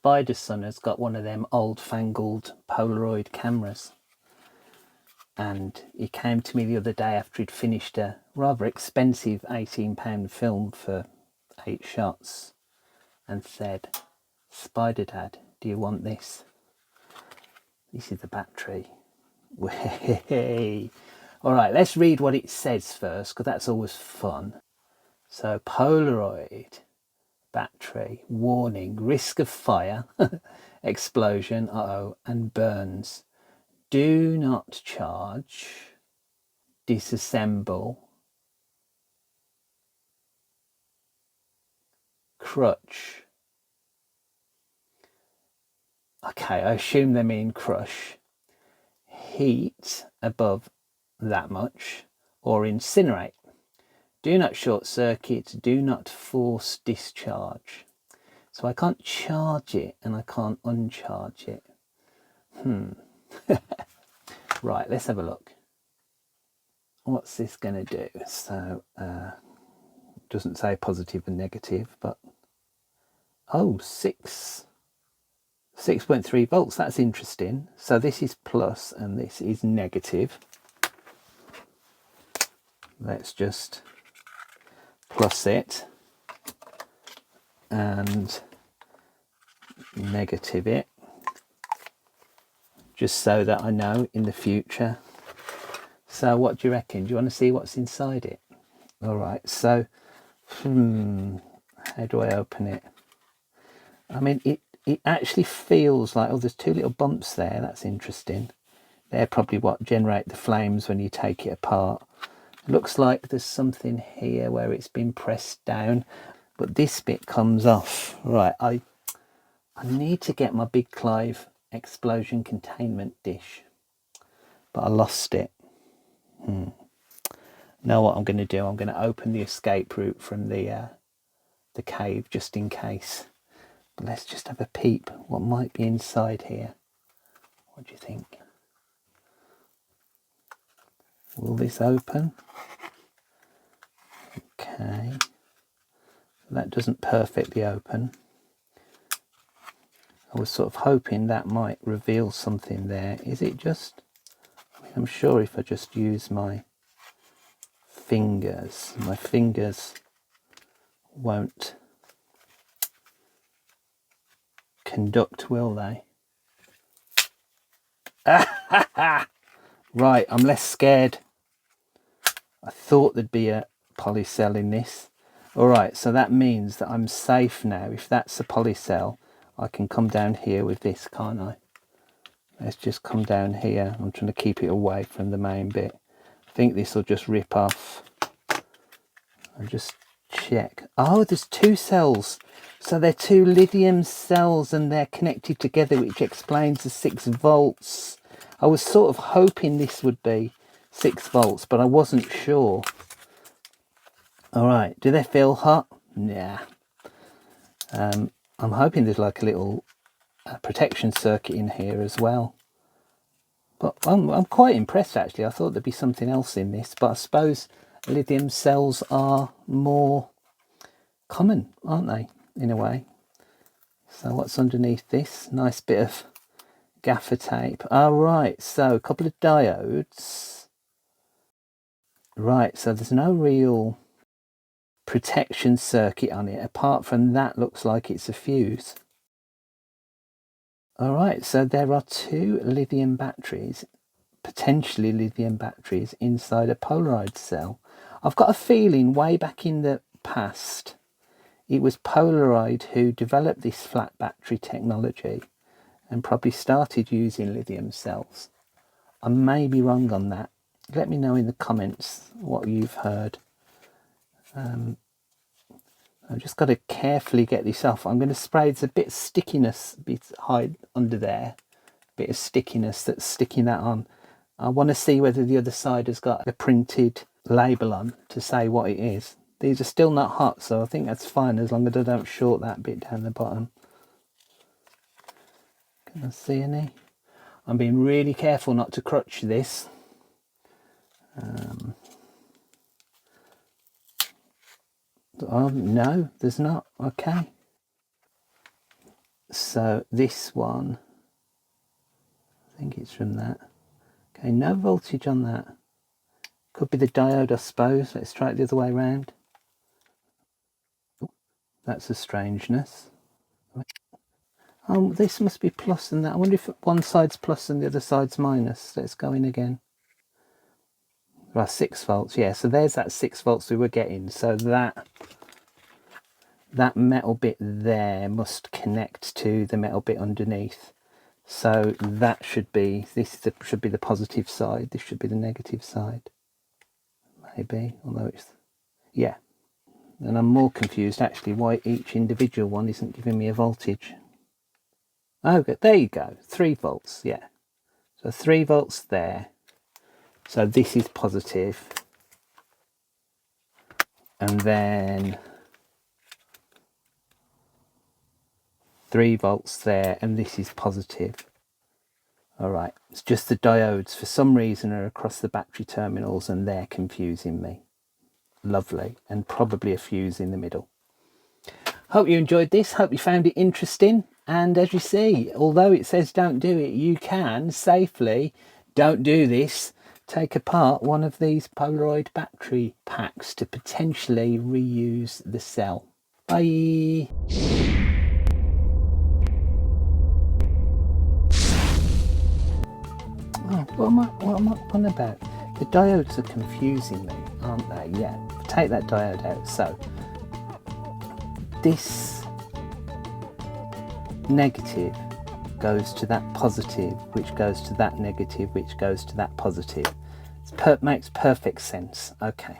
Spiderson has got one of them old-fangled Polaroid cameras, and he came to me the other day after he'd finished a rather expensive £18 film for 8 shots and said, "Spider Dad, do you want this? This is the battery." Way. All right, let's read what it says first, because that's always fun. So, Polaroid Battery, warning, risk of fire, explosion, and burns. Do not charge, disassemble, crush. Okay, I assume they mean crush. Heat above that much, or incinerate. Do not short circuit, do not force discharge. So I can't charge it and I can't uncharge it. Right, let's have a look. What's this going to do? So, doesn't say positive and negative, but 6.3 volts. That's interesting. So this is plus and this is negative. Let's just plus it and negative it, just so that I know in the future. So what do you reckon? Do you want to see what's inside it? All right, so how do I open it? I mean, it actually feels like, oh, there's 2 little bumps there. That's interesting. They're probably what generate the flames when you take it apart. It looks like there's something here where it's been pressed down, but this bit comes off. Right, I need to get my Big Clive explosion containment dish, but I lost it. Now what I'm going to do, I'm going to open the escape route from the cave just in case. But let's just have a peep what might be inside here. What do you think? Will this open? Okay, that doesn't perfectly open. I was sort of hoping that might reveal something there. Is it just, I mean, I'm sure if I just use my fingers won't conduct, will they? Right, I'm less scared. I thought there'd be a polycell in this. All right, so that means that I'm safe now. If that's a polycell, I can come down here with this, can't I? Let's just come down here. I'm trying to keep it away from the main bit. I think this will just rip off. I'll just check. Oh, there's 2 cells. So they're 2 lithium cells and they're connected together, which explains the 6 volts. I was sort of hoping this would be 6 volts, but I wasn't sure. All right, do they feel hot? Nah. I'm hoping there's like a little protection circuit in here as well. But I'm quite impressed actually. I thought there'd be something else in this, but I suppose lithium cells are more common, aren't they, in a way? So what's underneath this? Nice bit of gaffer tape. All right, so a couple of diodes. Right, so there's no real protection circuit on it. Apart from that, looks like it's a fuse. All right, so there are 2 lithium batteries, potentially lithium batteries, inside a Polaroid cell. I've got a feeling way back in the past, it was Polaroid who developed this flat battery technology and probably started using lithium cells. I may be wrong on that. Let me know in the comments what you've heard. I've just got to carefully get this off. I'm going to spray. There's a bit of stickiness, hide under there. Bit of stickiness that's sticking that on. I want to see whether the other side has got a printed label on to say what it is. These are still not hot, so I think that's fine as long as I don't short that bit down the bottom. Can I see any? I'm being really careful not to crutch this. Oh, no, there's not. Okay. So this one, I think it's from that. Okay, no voltage on that. Could be the diode, I suppose. Let's try it the other way around. That's a strangeness. Oh, this must be plus and that. I wonder if one side's plus and the other side's minus. Let's go in again. Right, 6 volts. Yeah, so there's that 6 volts we were getting. So that metal bit there must connect to the metal bit underneath. So that should be, should be the positive side. This should be the negative side. Maybe, although it's, yeah. And I'm more confused actually why each individual one isn't giving me a voltage. Oh, there you go, 3 volts, yeah. So 3 volts there. So this is positive. And then 3 volts there, and this is positive. All right, it's just the diodes for some reason are across the battery terminals and they're confusing me. Lovely, and probably a fuse in the middle. Hope you enjoyed this, hope you found it interesting. And as you see, although it says don't do it, you can safely, don't do this, take apart one of these Polaroid battery packs to potentially reuse the cell. Bye. Oh, what am I on about? The diodes are confusing me, aren't they? Yeah, take that diode out. So this negative goes to that positive, which goes to that negative, which goes to that positive. It makes perfect sense. Okay.